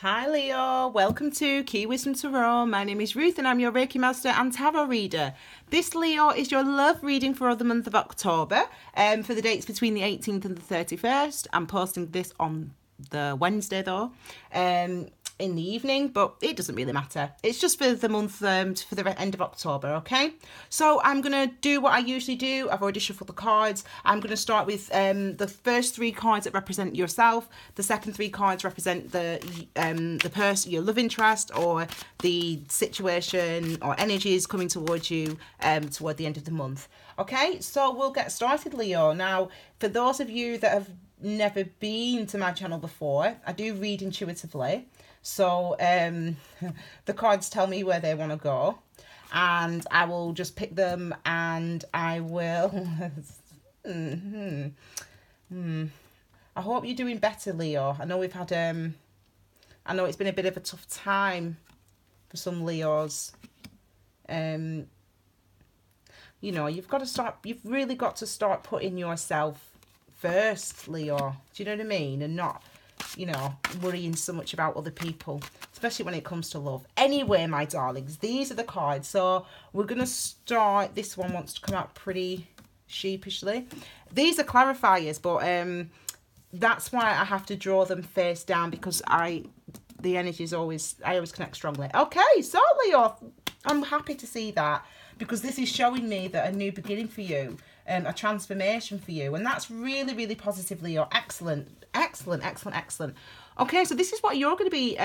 Hi Leo, welcome to Key Wisdom Tarot. My name is Ruth and I'm your Reiki Master and Tarot Reader. This, Leo, is your love reading for the month of October, for the dates between the 18th and the 31st. I'm posting this on the Wednesday though, in the evening, but it doesn't really matter. It's just for the month, for the end of October, okay? So I'm going to do what I usually do. I've already shuffled the cards. I'm going to start with the first three cards that represent yourself. The second three cards represent the person, your love interest, or the situation or energies coming towards you toward the end of the month. Okay, so we'll get started, Leo. Now, for those of you that have never been to my channel before, I do read intuitively. So the cards tell me where they want to go, and I will just pick them, and I will I hope you're doing better, Leo. I know we've had I know it's been a bit of a tough time for some Leos. You know, you've really got to start putting yourself first, Leo. Do you know what I mean? And not, you know, worrying so much about other people, especially when it comes to love. Anyway, my darlings, these are the cards. So we're going to start. This one wants to come out pretty sheepishly. These are clarifiers, but that's why I have to draw them face down, because the energies always connect strongly. Okay, so Leo, I'm happy to see that, because this is showing me that a new beginning for you, a transformation for you, and that's really, really positive, Leo. Excellent. Okay, so this is what you're going to be,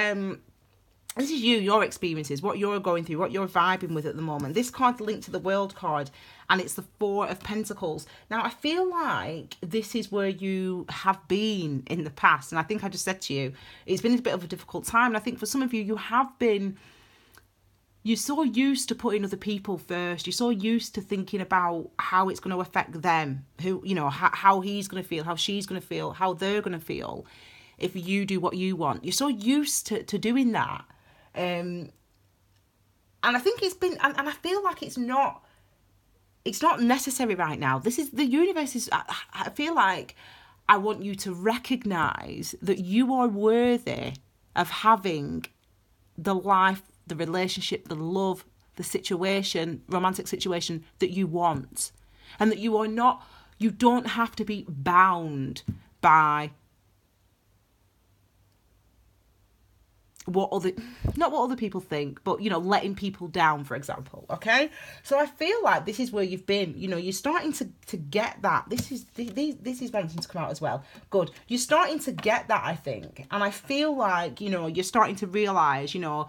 this is your experiences, what you're going through, what you're vibing with at the moment. This card's linked to the World card, and it's the Four of Pentacles. Now, I feel like this is where you have been in the past, and I think I just said to you, it's been a bit of a difficult time, and I think for some of you, you're so used to putting other people first. You're so used to thinking about how it's going to affect them, who, you know, how he's going to feel, how she's going to feel, how they're going to feel if you do what you want. You're so used to doing that. And I think it's been, and I feel like it's not necessary right now. This is, the universe is, I feel like I want you to recognize that you are worthy of having the life, the relationship, the love, the situation, romantic situation that you want. And that you don't have to be bound by not what other people think, but, you know, letting people down, for example. Okay, so I feel like this is where you've been. You know, you're starting to get that. This is wanting to come out as well. Good, you're starting to get that, I think, and I feel like, you know, you're starting to realize, you know,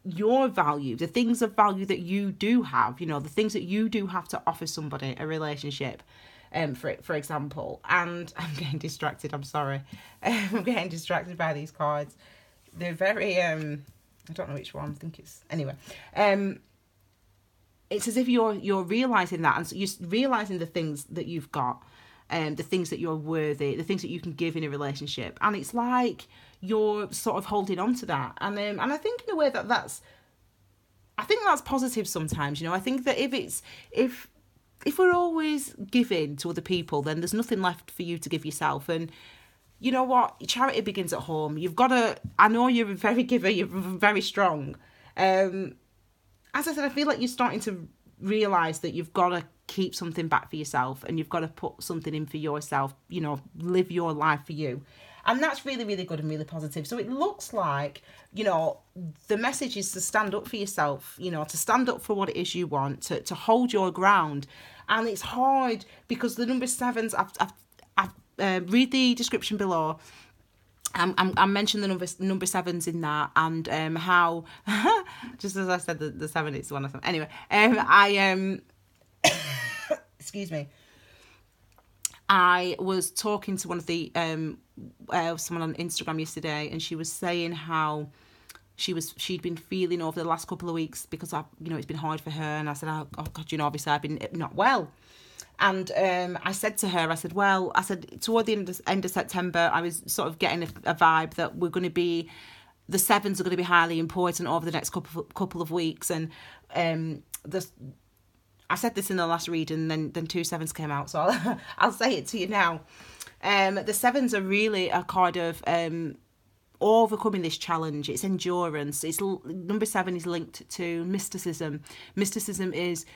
your value, the things of value that you do have, you know, the things that you do have to offer somebody, a relationship, for example. And I'm getting distracted, I'm sorry. I'm getting distracted by these cards. They're very, I don't know which one, I think it's, anyway. It's as if you're realising that, and so you're realising the things that you've got, the things that you're worthy, the things that you can give in a relationship. And it's like you're sort of holding on to that. And I think in a way that's positive sometimes, you know. I think that if we're always giving to other people, then there's nothing left for you to give yourself. And you know what? Charity begins at home. You've got to, I know you're a very giver, you're very strong. As I said, I feel like you're starting to realise that you've got to keep something back for yourself, and you've got to put something in for yourself, you know, live your life for you. And that's really, really good and really positive. So it looks like, you know, the message is to stand up for yourself, you know, to stand up for what it is you want, to hold your ground. And it's hard because the number sevens, read the description below. I mentioned the number sevens in that, and how just as I said, the seven is one of them. Anyway, excuse me. I was talking to one of the someone on Instagram yesterday, and she was saying how she'd been feeling over the last couple of weeks because it's been hard for her. And I said, oh God, you know, obviously I've been not well. And I said to her, toward the end of September, I was sort of getting a vibe that the sevens are going to be highly important over the next couple of weeks. And I said this in the last read, and then two sevens came out, so I'll say it to you now. The sevens are really a card of overcoming this challenge. It's endurance. Number 7 is linked to mysticism. Mysticism is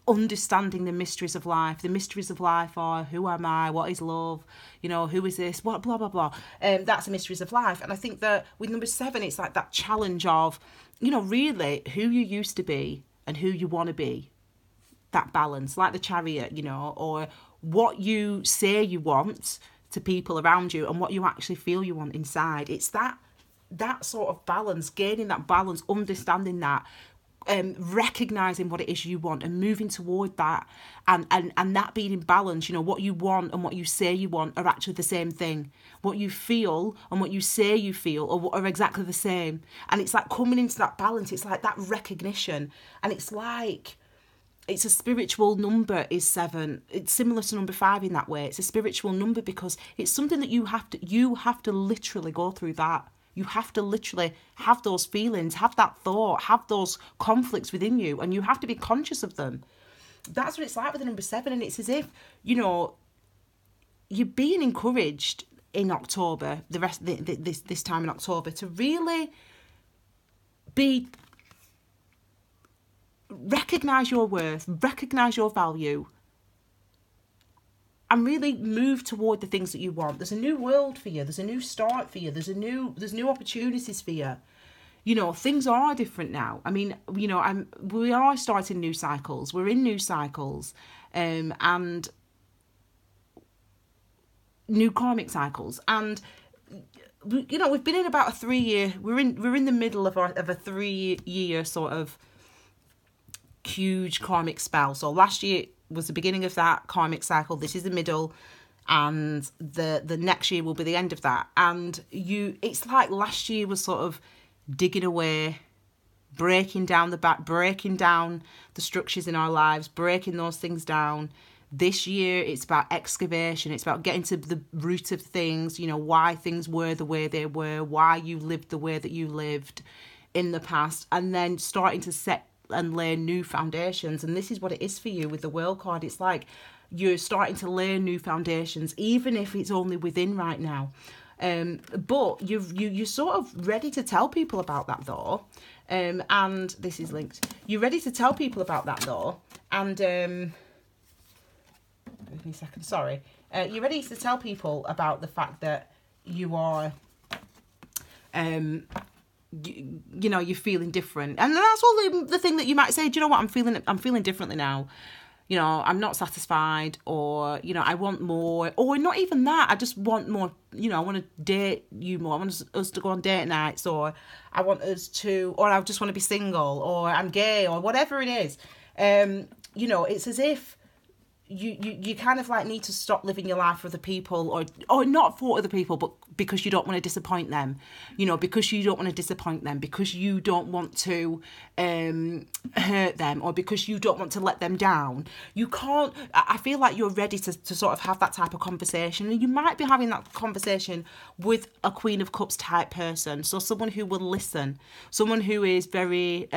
understanding the mysteries of life. The mysteries of life are, who am I? What is love? You know, who is this? What, blah, blah, blah. That's the mysteries of life. And I think that with number 7, it's like that challenge of, you know, really who you used to be and who you want to be. That balance, like the Chariot, you know, or what you say you want to people around you and what you actually feel you want inside. It's that sort of balance, gaining that balance, understanding that, recognizing what it is you want and moving toward that, and that being in balance. You know, what you want and what you say you want are actually the same thing. What you feel and what you say you feel are exactly the same. And it's like coming into that balance. It's like that recognition, and it's like, it's a spiritual number, is 7. It's similar to number 5 in that way. It's a spiritual number because it's something that you have to literally go through that. You have to literally have those feelings, have that thought, have those conflicts within you, and you have to be conscious of them. That's what it's like with the number 7, and it's as if, you know, you're being encouraged in October, this time in October, to really recognise your worth, recognise your value, and really move toward the things that you want. There's a new world for you. There's a new start for you. There's new opportunities for you. You know, things are different now. I mean, you know, we are starting new cycles. We're in new cycles, and new karmic cycles. And you know, we've been in about a 3-year. We're in the middle of a 3-year sort of huge karmic spell. So last year was the beginning of that karmic cycle. This is the middle, and the next year will be the end of that. And it's like last year was sort of digging away, breaking down the structures in our lives, breaking those things down. This year it's about excavation. It's about getting to the root of things, you know, why things were the way they were, why you lived the way that you lived in the past, and then starting to set and lay new foundations. And this is what it is for you with the World card. It's like you're starting to lay new foundations, even if it's only within right now. But you're sort of ready to tell people about that though. And this is linked. You're ready to tell people about that though. And give me a second, sorry. You're ready to tell people about the fact that you are you know, you're feeling different. And that's all the thing that you might say, do you know what, I'm feeling differently now. You know, I'm not satisfied, or, you know, I want more, or not even that, I just want more, you know, I want to date you more, I want us to go on date nights, or I want us to, or I just want to be single, or I'm gay, or whatever it is. You know, it's as if you kind of like need to stop living your life for other people, or not for other people, but because you don't want to disappoint them, you know, because you don't want to disappoint them, because you don't want to hurt them, or because you don't want to let them down. You can't, I feel like you're ready to sort of have that type of conversation, and you might be having that conversation with a Queen of Cups type person, so someone who will listen, someone who is very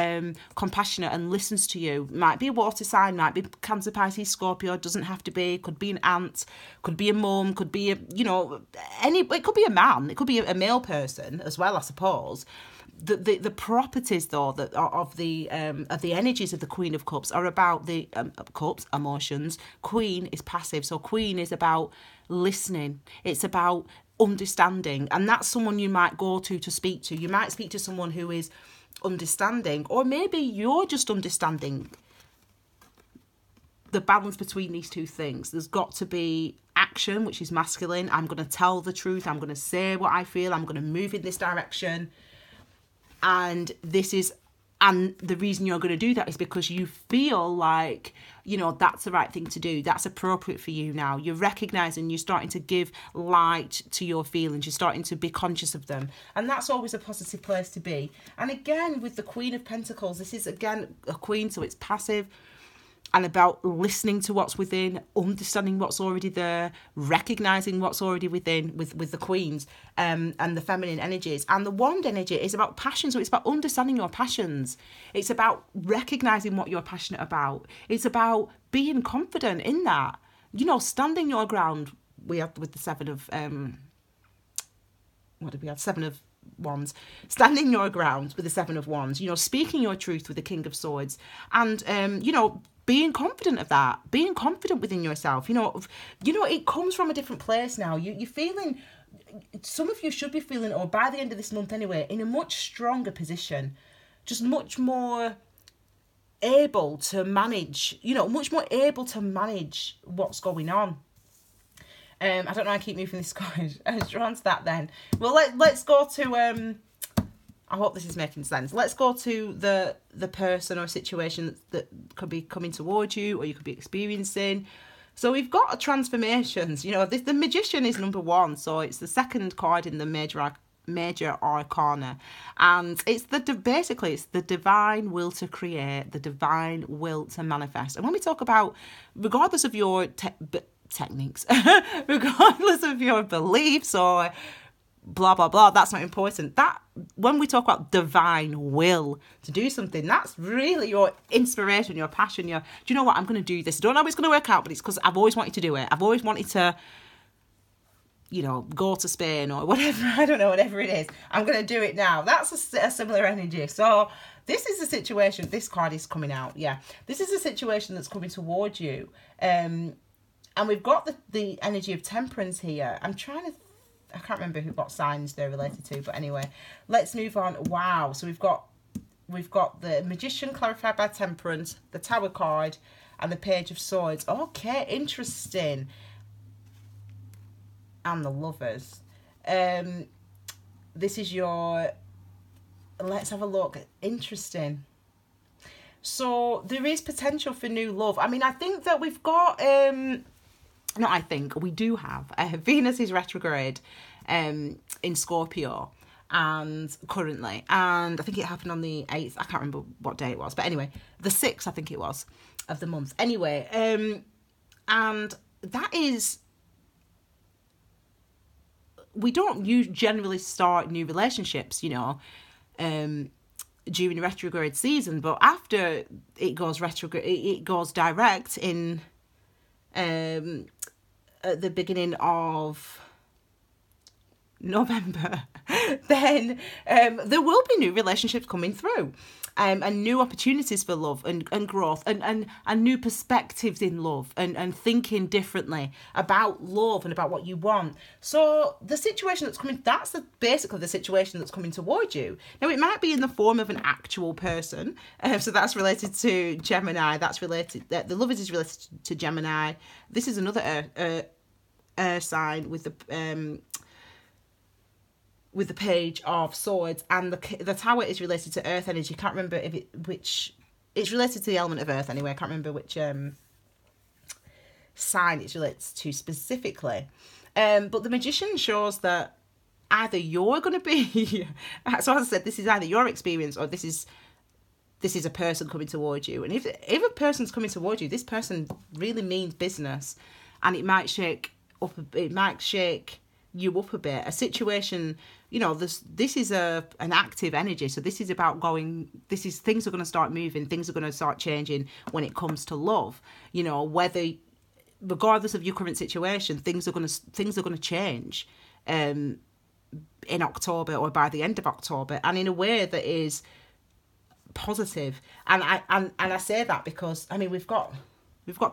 compassionate and listens to you. Might be a water sign, might be Cancer, Pisces, Scorpio, doesn't have to be, could be an aunt, could be a mum, could be a, you know, it could be a man, it could be a male person as well, I suppose. The properties though that are of the energies of the Queen of Cups are about the cups, emotions. Queen is passive, so Queen is about listening, it's about understanding, and that's someone you might go to speak to. You might speak to someone who is understanding, or maybe you're just understanding the balance between these two things. There's got to be action, which is masculine. I'm going to tell the truth, I'm going to say what I feel, I'm going to move in this direction, and the reason you're going to do that is because you feel like, you know, that's the right thing to do, that's appropriate for you now. You're recognizing, you're starting to give light to your feelings, you're starting to be conscious of them, and that's always a positive place to be. And again, with the Queen of Pentacles, this is again a queen, so it's passive and about listening to what's within, understanding what's already there, recognizing what's already within with the queens, and the feminine energies. And the wand energy is about passion, so it's about understanding your passions. It's about recognizing what you're passionate about. It's about being confident in that, you know, standing your ground. We have with the 7 of what did we have? 7 of Wands. Standing your ground with the 7 of Wands, speaking your truth with the King of Swords, and being confident of that, being confident within yourself. It comes from a different place now. You're feeling, some of you should be feeling, or by the end of this month anyway, in a much stronger position, just much more able to manage, much more able to manage what's going on. I don't know, I keep moving this card. I was drawn to that then. Well, let's go to, I hope this is making sense. Let's go to the person or situation that could be coming towards you, or you could be experiencing. So we've got a transformations. The Magician is number 1, so it's the second card in the major arcana, and it's basically it's the divine will to create, the divine will to manifest. And when we talk about, regardless of your techniques, regardless of your beliefs or blah blah blah, that's not important. That when we talk about divine will to do something, that's really your inspiration, your passion. Do you know what, I'm going to do this. I don't know how it's going to work out, but it's because I've always wanted to do it. I've always wanted to go to Spain or whatever, I don't know, whatever it is, I'm going to do it now. That's a similar energy. So this is the situation, this card is coming out, this is a situation that's coming towards you, and we've got the energy of Temperance here. I can't remember what signs they're related to, but anyway, let's move on. Wow, so we've got the Magician clarified by Temperance, the Tower card, and the Page of Swords. Okay, interesting. And the Lovers. This is your, let's have a look. Interesting. So there is potential for new love. I mean, I think that we've got we do have Venus is retrograde in Scorpio, and currently, and I think it happened on the 8th. I can't remember what day it was, but anyway, the 6th I think it was of the month. Anyway, and that is, we don't generally start new relationships, during the retrograde season, but after it goes retrograde, it goes direct in at the beginning of November, then there will be new relationships coming through, and new opportunities for love and growth, and new perspectives in love, and thinking differently about love and about what you want. So the situation that's coming, that's basically the situation that's coming towards you. Now, it might be in the form of an actual person, so that's related to Gemini, that's related, the Lovers is related to Gemini. This is another air sign with the Page of Swords, and the Tower is related to Earth energy. Can't remember it's related to the element of Earth anyway. I can't remember which sign it relates to specifically. But the Magician shows that either you're going to be, so as I said, this is either your experience or this is a person coming towards you. And if a person's coming towards you, this person really means business, and it might shake you up a bit. A situation, this is an active energy, so this is about things are going to start moving, things are going to start changing when it comes to love. Whether, regardless of your current situation, things are going to change in October or by the end of October, and in a way that is positive. And I say that because, I mean, we've got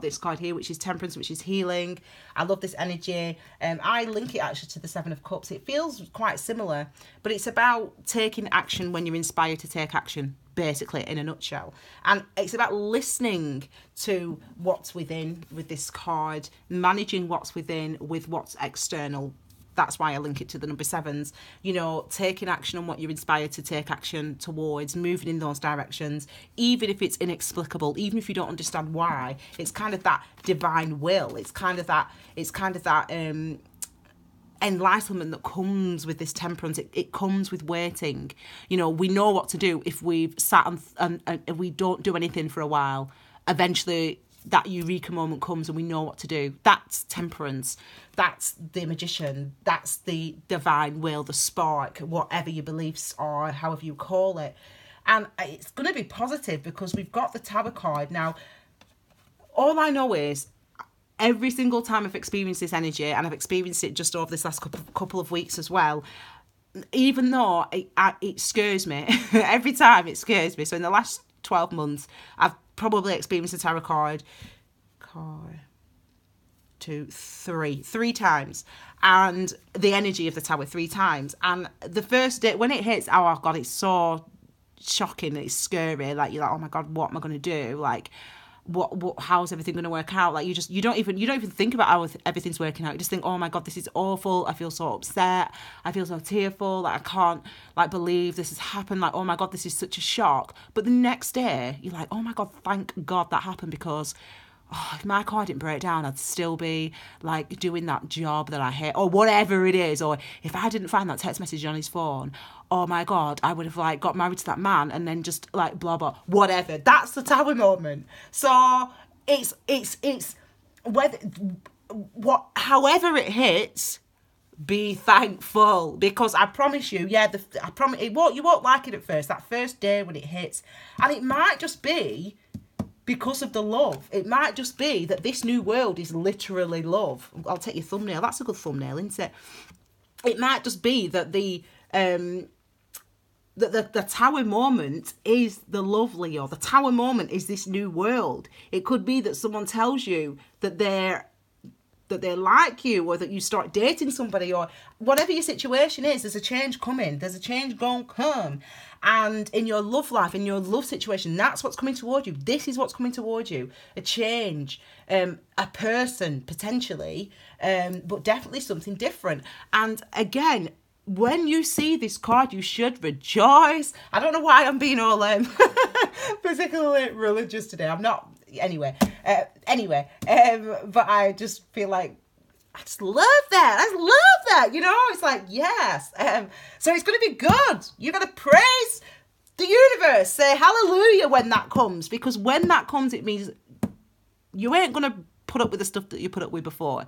this card here, which is Temperance, which is healing. I love this energy. I link it actually to the 7 of Cups. It feels quite similar, but it's about taking action when you're inspired to take action, basically, in a nutshell. And it's about listening to what's within with this card, managing what's within with what's external. That's why I link it to the number 7s, taking action on what you're inspired to take action towards, moving in those directions, even if it's inexplicable, even if you don't understand why. It's kind of that divine will. It's kind of that enlightenment that comes with this Temperance. It comes with waiting. We know what to do if we've sat and we don't do anything for a while. Eventually, that eureka moment comes and we know what to do. That's Temperance. That's the Magician. That's the divine will, the spark, whatever your beliefs are, however you call it. And it's going to be positive because we've got the Tower card. Now, all I know is every single time I've experienced this energy, and I've experienced it just over this last couple of weeks as well, even though it scares me, every time it scares me. So in the last 12 months, I've probably experienced a tarot card three times, and the energy of the tower 3 times. And the first day when it hits, oh God, it's so shocking, it's scary. Like, you're like, oh my God, what am I going to do? Like, what how's everything going to work out? Like, you don't even think about how everything's working out. You just think, oh my God, this is awful. I feel so upset. I feel so tearful. Like, I can't like believe this has happened. Like, oh my God, this is such a shock. But the next day, you're like, oh my God, thank God that happened, because if my car didn't break down, I'd still be like doing that job that I hate, or whatever it is. Or if I didn't find that text message on his phone, oh my God, I would have like got married to that man, and then just like blah blah, whatever. That's the tower moment. So it's whether however it hits, be thankful, because I promise you, I promise you won't like it at first, that first day when it hits, and it might just be because of the love. It might just be that this new world is literally love. I'll take your thumbnail. That's a good thumbnail, isn't it? It might just be that the tower moment is the love, Leo. The tower moment is this new world. It could be that someone tells you that they're like you, or that you start dating somebody, or whatever your situation is. There's a change coming. There's a change going to come. And in your love life, in your love situation, that's what's coming towards you. This is what's coming towards you. A change, a person, potentially, but definitely something different. And again, when you see this card, you should rejoice. I don't know why I'm being all particularly religious today. I'm not. Anyway, but I just feel like I just love that. You know, it's like, yes. So it's going to be good. You're going to praise the universe. Say hallelujah when that comes, because when that comes, it means you ain't going to put up with the stuff that you put up with before.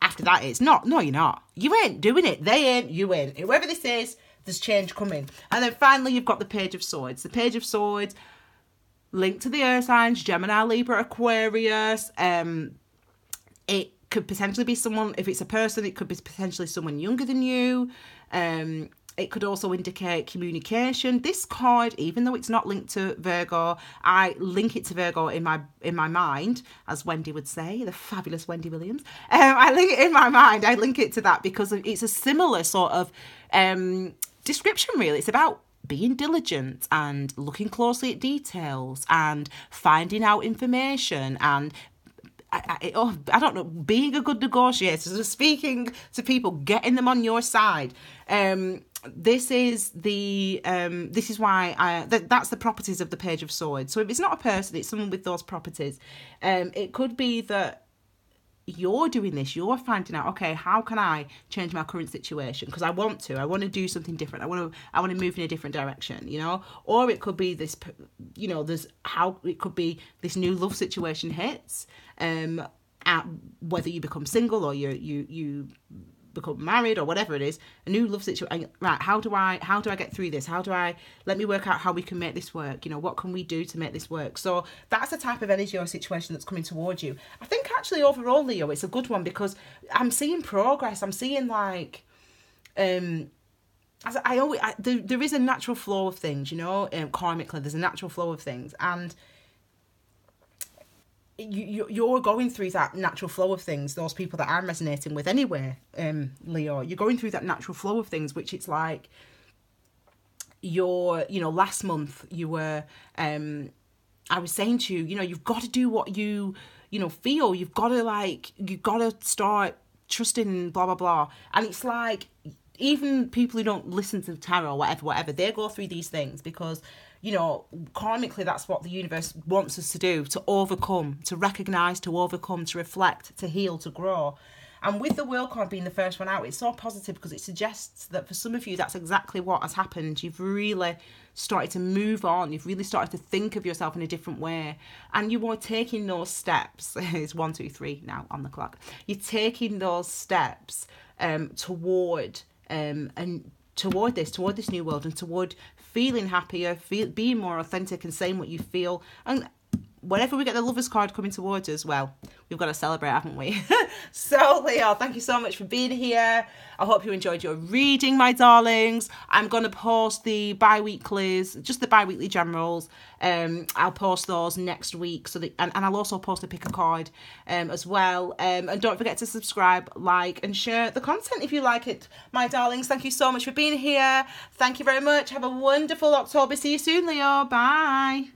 After that, it's not. No, you're not. You ain't doing it. They ain't. You ain't. Whoever this is, there's change coming. And then finally, you've got the Page of Swords. The Page of Swords, linked to the earth signs, Gemini, Libra, Aquarius. It could potentially be someone, if it's a person, it could be potentially someone younger than you. It could also indicate communication. This card, even though it's not linked to Virgo, I link it to Virgo in my mind, as Wendy would say, the fabulous Wendy Williams. I link it in my mind. I link it to that because it's a similar sort of description, really. It's about being diligent and looking closely at details and finding out information and I don't know, being a good negotiator, so speaking to people, getting them on your side. This is why that's the properties of the Page of Swords. So if it's not a person, it's someone with those properties. It could be that you're doing this, you're finding out, okay, how can I change my current situation? Because I want to do something different. I want to move in a different direction, you know? Or it could be this, you know, it could be this new love situation hits, whether you become single or you become married or whatever it is, a new love situation. Right, how do I get through this? Let me work out how we can make this work. You know, what can we do to make this work? So that's the type of energy or situation that's coming towards you. I think actually overall, Leo, it's a good one because I'm seeing progress. I'm seeing like, there is a natural flow of things, you know, karmically, there's a natural flow of things. And you're going through that natural flow of things. Those people that I'm resonating with anyway, Leo, you're going through that natural flow of things, which it's like last month you were, I was saying to you, you know, you've got to do what you feel. You've got to start trusting, blah, blah, blah. And it's like, even people who don't listen to tarot or whatever, they go through these things because, you know, karmically, that's what the universe wants us to do, to overcome, to recognise, to overcome, to reflect, to heal, to grow. And with the World card being the first one out, it's so positive because it suggests that for some of you, that's exactly what has happened. You've really started to move on. You've really started to think of yourself in a different way. And you are taking those steps. It's 1, 2, 3 now on the clock. You're taking those steps toward this new world and toward feeling happier, being more authentic and saying what you feel. And whenever we get the Lovers card coming towards us, well, we've got to celebrate, haven't we? So, Leo, thank you so much for being here. I hope you enjoyed your reading, my darlings. I'm going to post the bi-weeklies, just the bi-weekly generals. I'll post those next week, so that, and I'll also post a pick a card as well. And don't forget to subscribe, like, and share the content if you like it, my darlings. Thank you so much for being here. Thank you very much. Have a wonderful October. See you soon, Leo. Bye.